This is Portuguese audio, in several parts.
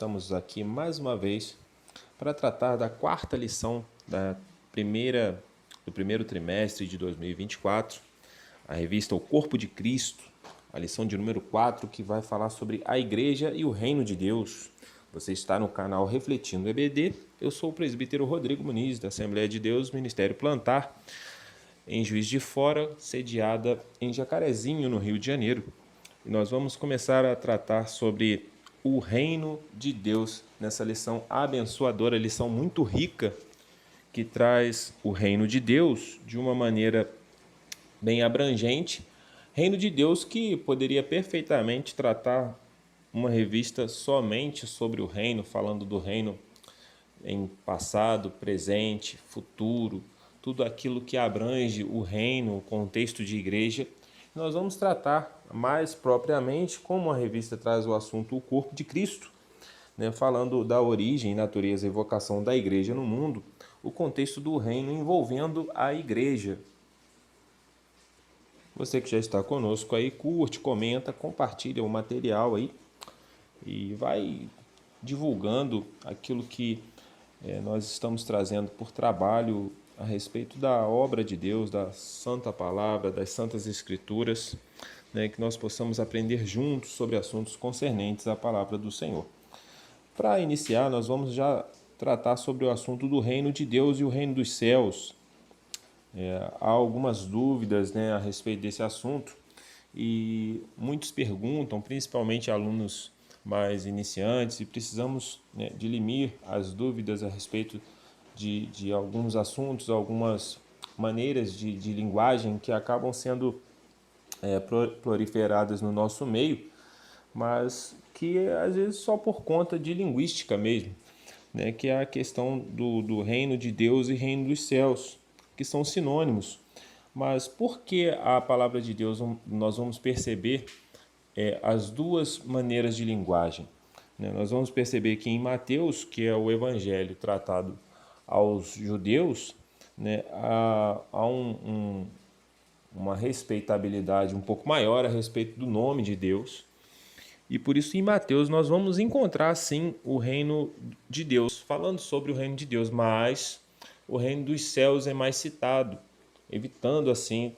estamos aqui mais uma vez para tratar da quarta lição do primeiro trimestre de 2024, a revista O Corpo de Cristo, a lição de número 4, que vai falar sobre a Igreja e o Reino de Deus. Você está no canal Refletindo EBD, eu sou o presbítero Rodrigo Muniz, da Assembleia de Deus, Ministério Plantar, em Juiz de Fora, sediada em Jacarezinho, no Rio de Janeiro. E nós vamos começar a tratar sobre o reino de Deus nessa lição abençoadora, lição muito rica, que traz o reino de Deus de uma maneira bem abrangente. Reino de Deus que poderia perfeitamente tratar uma revista somente sobre o reino, falando do reino em passado, presente, futuro, tudo aquilo que abrange o reino, o contexto de igreja. Nós vamos tratar mais propriamente, como a revista traz o assunto o corpo de Cristo, né, falando da origem, natureza e vocação da igreja no mundo, o contexto do reino envolvendo a igreja. Você que já está conosco aí, curte, comenta, compartilha o material aí e vai divulgando aquilo que nós estamos trazendo por trabalho a respeito da obra de Deus, da Santa Palavra, das Santas Escrituras, né, que nós possamos aprender juntos sobre assuntos concernentes à Palavra do Senhor. Para iniciar, nós vamos já tratar sobre o assunto do reino de Deus e o reino dos céus. Há algumas dúvidas, né, a respeito desse assunto e muitos perguntam, principalmente alunos mais iniciantes, e precisamos, né, dirimir as dúvidas a respeito de alguns assuntos, algumas maneiras de linguagem que acabam sendo proliferadas no nosso meio, mas que às vezes só por conta de linguística mesmo, né, que é a questão do reino de Deus e reino dos céus, que são sinônimos. Mas por que a palavra de Deus nós vamos perceber as duas maneiras de linguagem? Né? Nós vamos perceber que em Mateus, que é o evangelho tratado aos judeus, né, há uma respeitabilidade um pouco maior a respeito do nome de Deus. E por isso em Mateus nós vamos encontrar sim o reino de Deus, falando sobre o reino de Deus, mas o reino dos céus é mais citado, evitando assim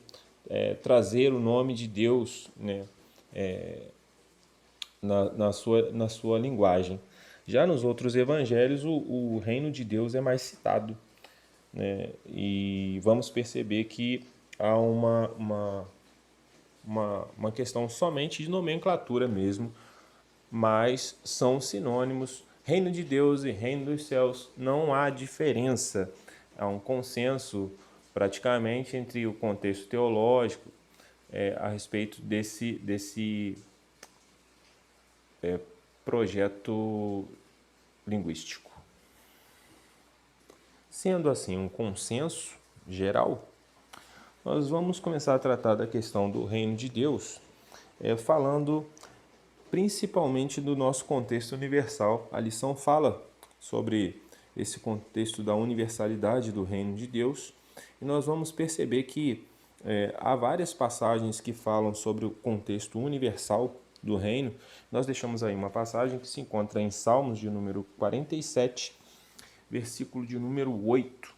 trazer o nome de Deus, né, na sua linguagem. Já nos outros evangelhos o reino de Deus é mais citado, né, e vamos perceber que há uma questão somente de nomenclatura mesmo, mas são sinônimos. Reino de Deus e reino dos céus não há diferença. Há um consenso praticamente entre o contexto teológico a respeito desse projeto linguístico. Sendo assim um consenso geral, nós vamos começar a tratar da questão do reino de Deus, falando principalmente do nosso contexto universal. A lição fala sobre esse contexto da universalidade do reino de Deus, e nós vamos perceber que há várias passagens que falam sobre o contexto universal do reino. Nós deixamos aí uma passagem que se encontra em Salmos de número 47, versículo de número 8,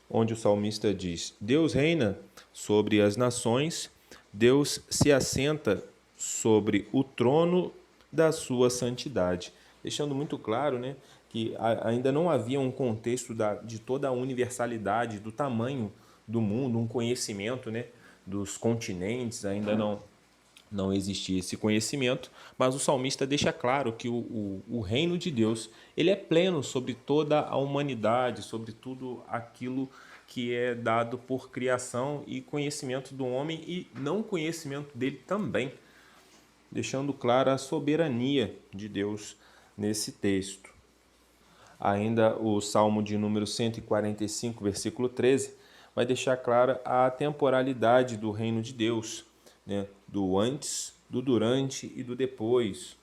onde o salmista diz: Deus reina sobre as nações, Deus se assenta sobre o trono da sua santidade. Deixando muito claro, né, que ainda não havia um contexto de toda a universalidade, do tamanho do mundo, um conhecimento, né, dos continentes, ainda não existia esse conhecimento, mas o salmista deixa claro que o reino de Deus ele é pleno sobre toda a humanidade, sobre tudo aquilo que é dado por criação e conhecimento do homem e não conhecimento dele também, deixando clara a soberania de Deus nesse texto. Ainda o Salmo de número 145, versículo 13, vai deixar clara a temporalidade do reino de Deus, né? Do antes, do durante e do depois.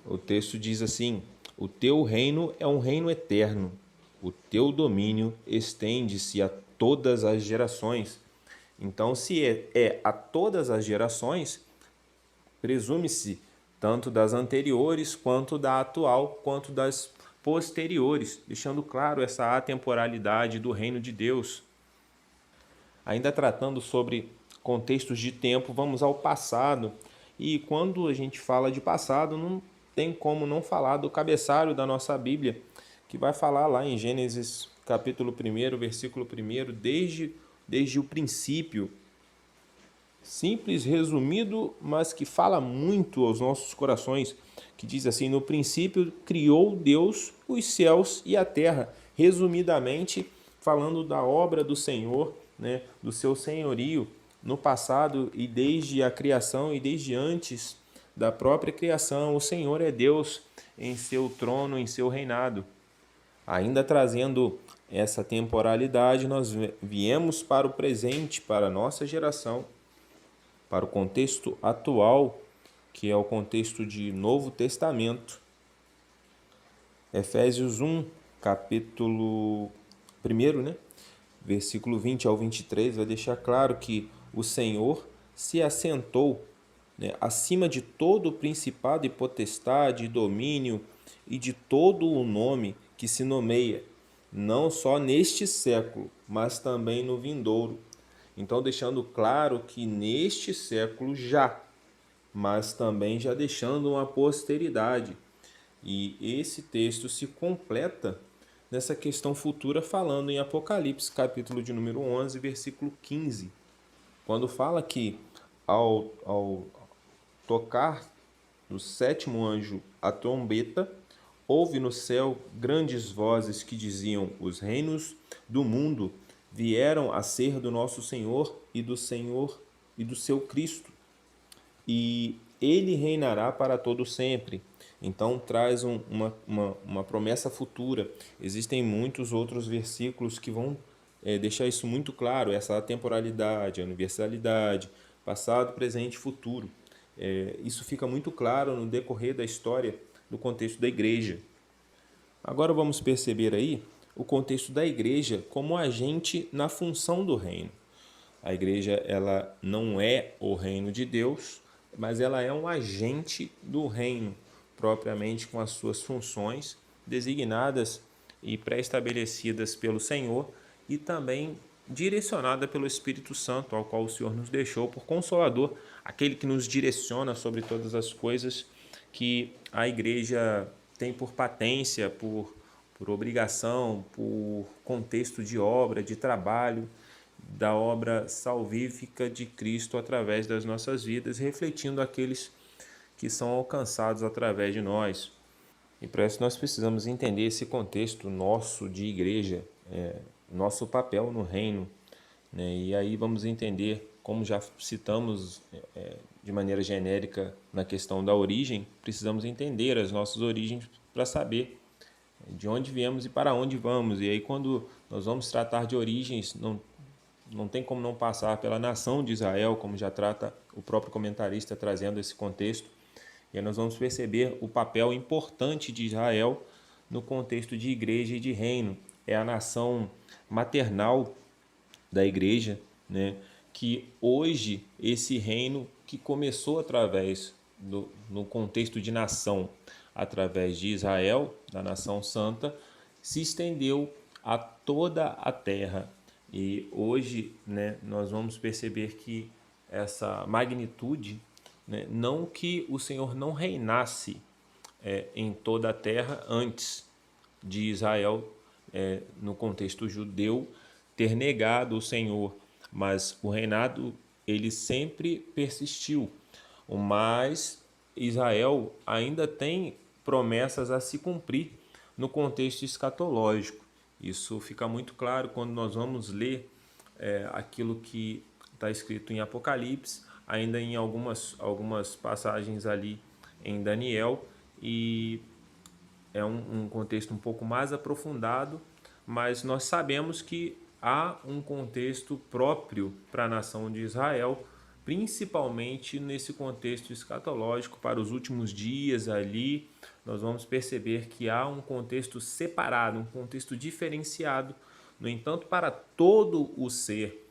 O texto diz assim: o teu reino é um reino eterno, o teu domínio estende-se a todas as gerações. Então, se é a todas as gerações, presume-se tanto das anteriores, quanto da atual, quanto das posteriores, deixando claro essa atemporalidade do reino de Deus. Ainda tratando sobre contextos de tempo, vamos ao passado. E quando a gente fala de passado, não tem como não falar do cabeçalho da nossa Bíblia, que vai falar lá em Gênesis capítulo 1, versículo 1, desde o princípio. Simples, resumido, mas que fala muito aos nossos corações, que diz assim: no princípio criou Deus os céus e a terra. Resumidamente, falando da obra do Senhor, né, do seu senhorio no passado e desde a criação e desde antes da própria criação, o Senhor é Deus em seu trono, em seu reinado. Ainda trazendo essa temporalidade, nós viemos para o presente, para a nossa geração, para o contexto atual, que é o contexto de Novo Testamento. Efésios 1, capítulo 1, né? Versículo 20 ao 23, vai deixar claro que o Senhor se assentou, né, acima de todo o principado e potestade e domínio e de todo o nome que se nomeia, não só neste século, mas também no vindouro. Então, deixando claro que neste século já, mas também já deixando uma posteridade. E esse texto se completa nessa questão futura, falando em Apocalipse, capítulo de número 11, versículo 15, quando fala que ao tocar do sétimo anjo a trombeta, houve no céu grandes vozes que diziam: os reinos do mundo vieram a ser do nosso Senhor e do seu Cristo, e ele reinará para todo sempre. Então traz uma promessa futura. Existem muitos outros versículos que vão deixar isso muito claro, essa temporalidade, a universalidade, passado, presente e futuro. Isso fica muito claro no decorrer da história do contexto da igreja. Agora vamos perceber aí o contexto da igreja como agente na função do reino. A igreja, ela não é o reino de Deus, mas ela é um agente do reino, propriamente com as suas funções designadas e pré-estabelecidas pelo Senhor e também direcionada pelo Espírito Santo, ao qual o Senhor nos deixou por consolador, aquele que nos direciona sobre todas as coisas que a igreja tem por patência, por obrigação, por contexto de obra, de trabalho, da obra salvífica de Cristo através das nossas vidas, refletindo aqueles que são alcançados através de nós. E para isso nós precisamos entender esse contexto nosso de igreja, nosso papel no reino, né? E aí vamos entender, como já citamos de maneira genérica na questão da origem, precisamos entender as nossas origens para saber de onde viemos e para onde vamos. E aí quando nós vamos tratar de origens, não tem como não passar pela nação de Israel, como já trata o próprio comentarista trazendo esse contexto. E aí nós vamos perceber o papel importante de Israel no contexto de igreja e de reino. É a nação maternal da igreja, né? Que hoje esse reino que começou no contexto de nação, através de Israel, da nação santa, se estendeu a toda a terra. E hoje, né, nós vamos perceber que essa magnitude, né, não que o Senhor não reinasse em toda a terra antes de Israel, no contexto judeu, ter negado o Senhor, mas o reinado ele sempre persistiu. Mas Israel ainda tem promessas a se cumprir no contexto escatológico. Isso fica muito claro quando nós vamos ler aquilo que está escrito em Apocalipse, ainda em algumas passagens ali em Daniel, e é um contexto um pouco mais aprofundado, mas nós sabemos que há um contexto próprio para a nação de Israel, principalmente nesse contexto escatológico para os últimos dias ali. Nós vamos perceber que há um contexto separado, um contexto diferenciado. No entanto, para todo o ser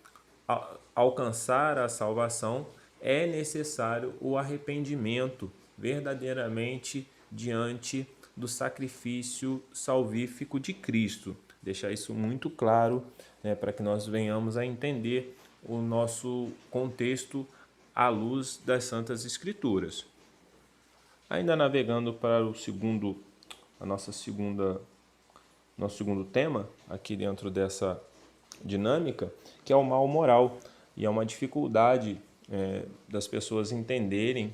alcançar a salvação, é necessário o arrependimento, verdadeiramente diante do sacrifício salvífico de Cristo. Deixar isso muito claro, né, para que nós venhamos a entender o nosso contexto à luz das Santas Escrituras. Ainda navegando para nosso segundo tema, aqui dentro dessa dinâmica, que é o mal moral. E é uma dificuldade das pessoas entenderem,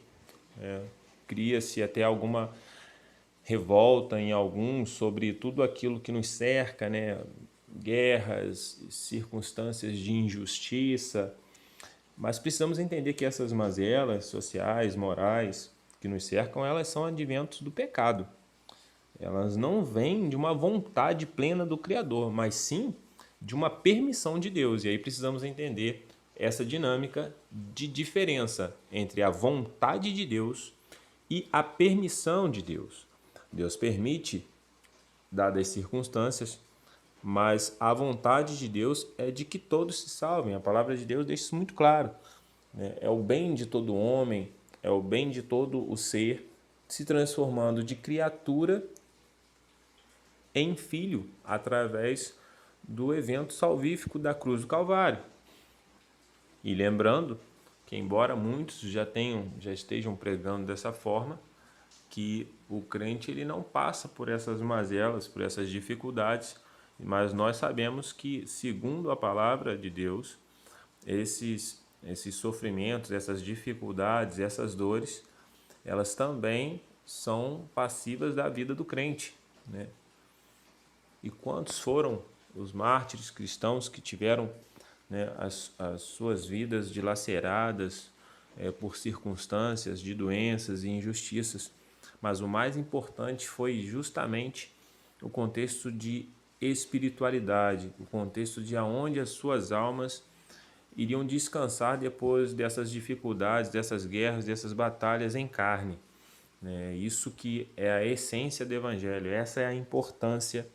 cria-se até alguma revolta em alguns sobre tudo aquilo que nos cerca, né? Guerras, circunstâncias de injustiça, mas precisamos entender que essas mazelas sociais, morais que nos cercam, elas são adventos do pecado. Elas não vêm de uma vontade plena do Criador, mas sim de uma permissão de Deus. E aí precisamos entender essa dinâmica de diferença entre a vontade de Deus e a permissão de Deus. Deus permite, dadas as circunstâncias, mas a vontade de Deus é de que todos se salvem. A palavra de Deus deixa isso muito claro, né? É o bem de todo homem, é o bem de todo o ser, se transformando de criatura em filho, através do evento salvífico da cruz do Calvário. E lembrando que, embora muitos já estejam pregando dessa forma, que o crente ele não passa por essas mazelas, por essas dificuldades, mas nós sabemos que, segundo a palavra de Deus, esses sofrimentos, essas dificuldades, essas dores, elas também são passivas da vida do crente, né? E quantos foram os mártires cristãos que tiveram, né, as suas vidas dilaceradas por circunstâncias de doenças e injustiças, mas o mais importante foi justamente o contexto de espiritualidade, o contexto de aonde as suas almas iriam descansar depois dessas dificuldades, dessas guerras, dessas batalhas em carne. Isso que é a essência do Evangelho, essa é a importância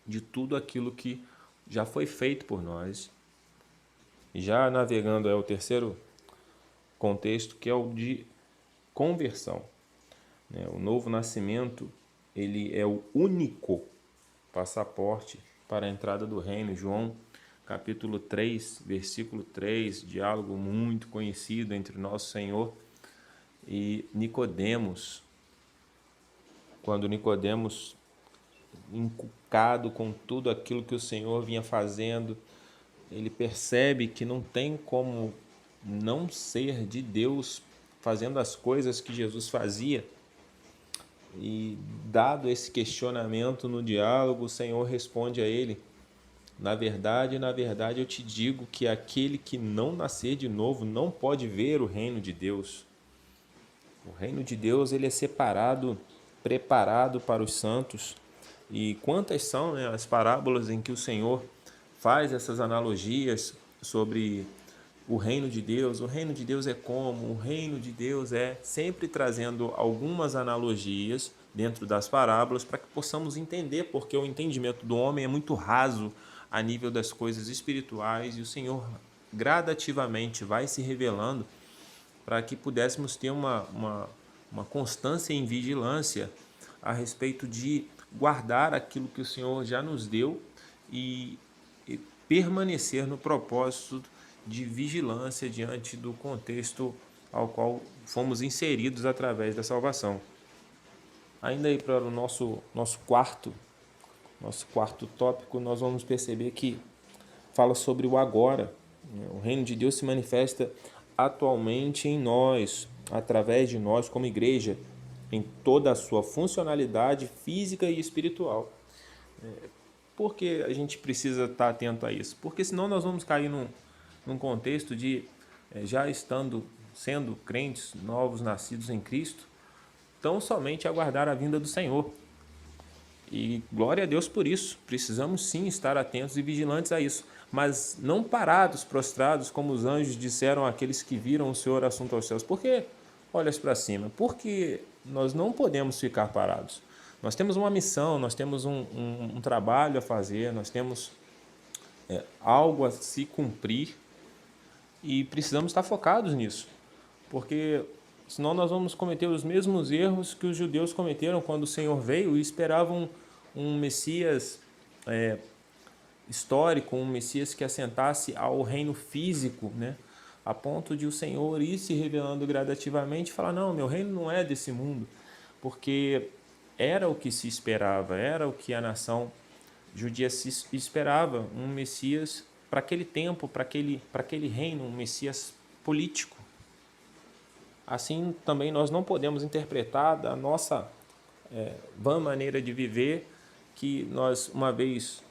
de tudo aquilo que já foi feito por nós. Já navegando o terceiro contexto, que é o de conversão. O novo nascimento, ele é o único passaporte para a entrada do reino. João, capítulo 3, versículo 3, diálogo muito conhecido entre nosso Senhor e Nicodemos. Quando Nicodemos, encucado com tudo aquilo que o Senhor vinha fazendo, ele percebe que não tem como não ser de Deus fazendo as coisas que Jesus fazia. E dado esse questionamento no diálogo, o Senhor responde a ele: na verdade, eu te digo que aquele que não nascer de novo não pode ver o reino de Deus. O reino de Deus, ele é separado, preparado para os santos. E quantas são, né, as parábolas em que o Senhor faz essas analogias sobre o reino de Deus. O reino de Deus é como? O reino de Deus é sempre trazendo algumas analogias dentro das parábolas para que possamos entender, porque o entendimento do homem é muito raso a nível das coisas espirituais e o Senhor gradativamente vai se revelando para que pudéssemos ter uma constância em vigilância a respeito de guardar aquilo que o Senhor já nos deu e permanecer no propósito de vigilância diante do contexto ao qual fomos inseridos através da salvação. Ainda aí para o nosso quarto tópico, nós vamos perceber que fala sobre o agora. O reino de Deus se manifesta atualmente em nós, através de nós como igreja, em toda a sua funcionalidade física e espiritual. Por que a gente precisa estar atento a isso? Porque senão nós vamos cair num contexto de, já sendo crentes novos, nascidos em Cristo, tão somente aguardar a vinda do Senhor. E glória a Deus por isso. Precisamos sim estar atentos e vigilantes a isso, mas não parados, prostrados, como os anjos disseram àqueles que viram o Senhor assunto aos céus. Por que olhas para cima? Porque nós não podemos ficar parados. Nós temos uma missão, nós temos um trabalho a fazer, nós temos algo a se cumprir e precisamos estar focados nisso. Porque senão nós vamos cometer os mesmos erros que os judeus cometeram quando o Senhor veio e esperavam um Messias histórico, um Messias que assentasse ao reino físico, né? A ponto de o Senhor ir se revelando gradativamente e falar, não, meu reino não é desse mundo, porque era o que se esperava, era o que a nação judia se esperava, um Messias para aquele tempo, para aquele reino, um Messias político. Assim também nós não podemos interpretar da nossa vã maneira de viver que nós, uma vez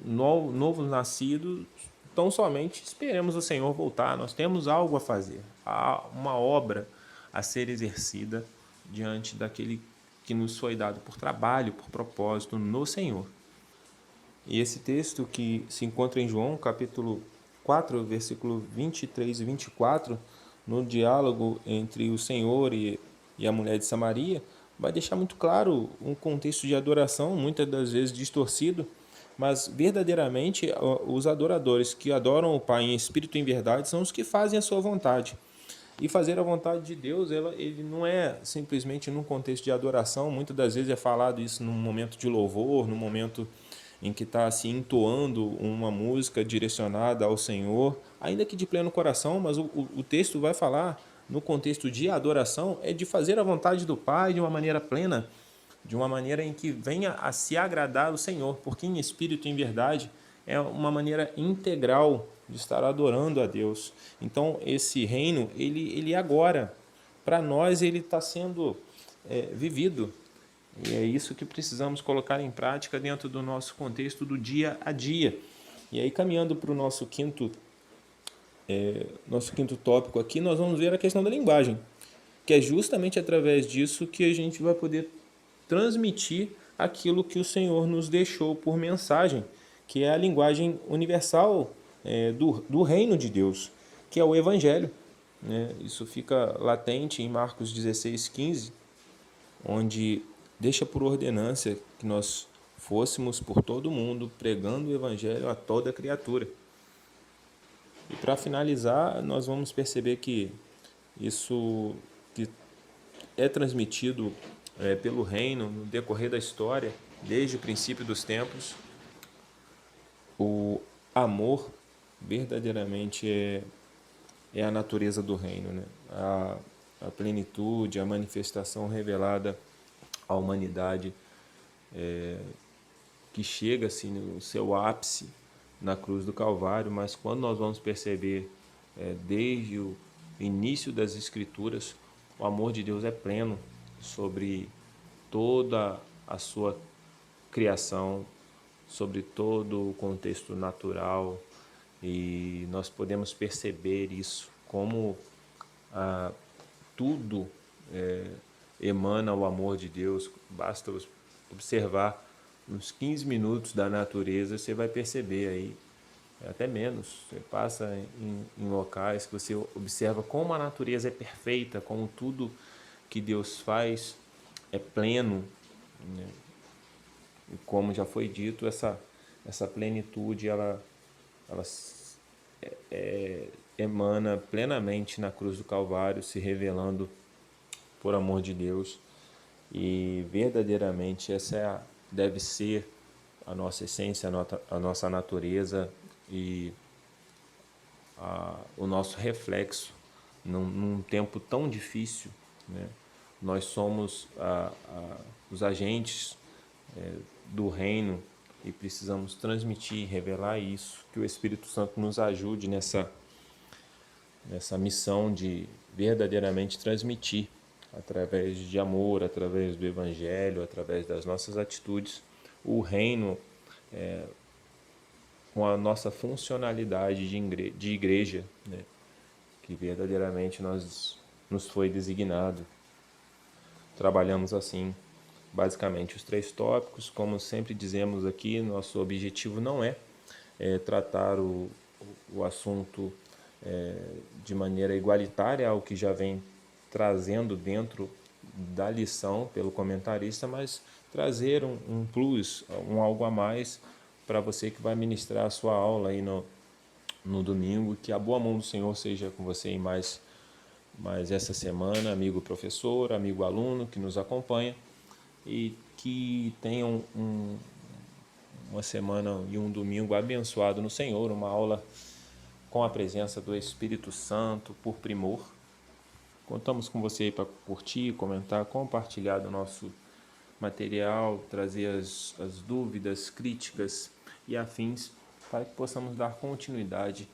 novos nascidos, tão somente esperemos o Senhor voltar. Nós temos algo a fazer, há uma obra a ser exercida diante daquele que nos foi dado por trabalho, por propósito no Senhor. E esse texto que se encontra em João, capítulo 4, versículo 23 e 24, no diálogo entre o Senhor e a mulher de Samaria, vai deixar muito claro um contexto de adoração, muitas das vezes distorcido, mas verdadeiramente os adoradores que adoram o Pai em espírito e em verdade são os que fazem a sua vontade. E fazer a vontade de Deus, ele não é simplesmente num contexto de adoração, muitas das vezes é falado isso num momento de louvor, num momento em que está assim, entoando uma música direcionada ao Senhor, ainda que de pleno coração, mas o texto vai falar, no contexto de adoração, é de fazer a vontade do Pai de uma maneira plena, de uma maneira em que venha a se agradar o Senhor, porque em espírito e em verdade é uma maneira integral de estar adorando a Deus. Então esse reino, ele agora, para nós, ele está sendo vivido. E é isso que precisamos colocar em prática dentro do nosso contexto do dia a dia. E aí, caminhando para o nosso quinto tópico aqui, nós vamos ver a questão da linguagem, que é justamente através disso que a gente vai poder transmitir aquilo que o Senhor nos deixou por mensagem, que é a linguagem universal do reino de Deus, que é o Evangelho. Isso fica latente em Marcos 16:15, onde deixa por ordenança que nós fôssemos por todo mundo pregando o Evangelho a toda criatura. E para finalizar, nós vamos perceber que isso que é transmitido pelo reino no decorrer da história, desde o princípio dos tempos. O amor verdadeiramente é a natureza do reino, né? A plenitude, a manifestação revelada à humanidade, que chega assim, no seu ápice na cruz do Calvário, mas quando nós vamos perceber desde o início das Escrituras, o amor de Deus é pleno sobre toda a sua criação, sobre todo o contexto natural, e nós podemos perceber isso, como tudo emana o amor de Deus. Basta observar uns 15 minutos da natureza, você vai perceber aí, até menos, você passa em locais que você observa como a natureza é perfeita, como tudo que Deus faz é pleno, né? E como já foi dito, essa plenitude ela emana plenamente na cruz do Calvário, se revelando por amor de Deus. E verdadeiramente essa deve ser a nossa essência, a nossa natureza e o nosso reflexo num tempo tão difícil, né? Nós somos os agentes do reino e precisamos transmitir, revelar isso, que o Espírito Santo nos ajude nessa missão de verdadeiramente transmitir, através de amor, através do Evangelho, através das nossas atitudes, o reino com a nossa funcionalidade de igreja, né? Que verdadeiramente nos foi designado. Trabalhamos assim, basicamente, os 3 tópicos. Como sempre dizemos aqui, nosso objetivo não é tratar o assunto de maneira igualitária ao que já vem trazendo dentro da lição pelo comentarista, mas trazer um plus, algo a mais para você que vai ministrar a sua aula aí no domingo. Que a boa mão do Senhor seja com você em mais mais essa semana, amigo professor, amigo aluno que nos acompanha, e que tenham uma semana e um domingo abençoado no Senhor, uma aula com a presença do Espírito Santo por primor. Contamos com você aí para curtir, comentar, compartilhar do nosso material, trazer as dúvidas, críticas e afins para que possamos dar continuidade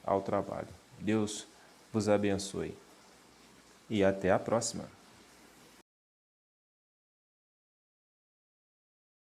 ao trabalho. Deus vos abençoe e até a próxima.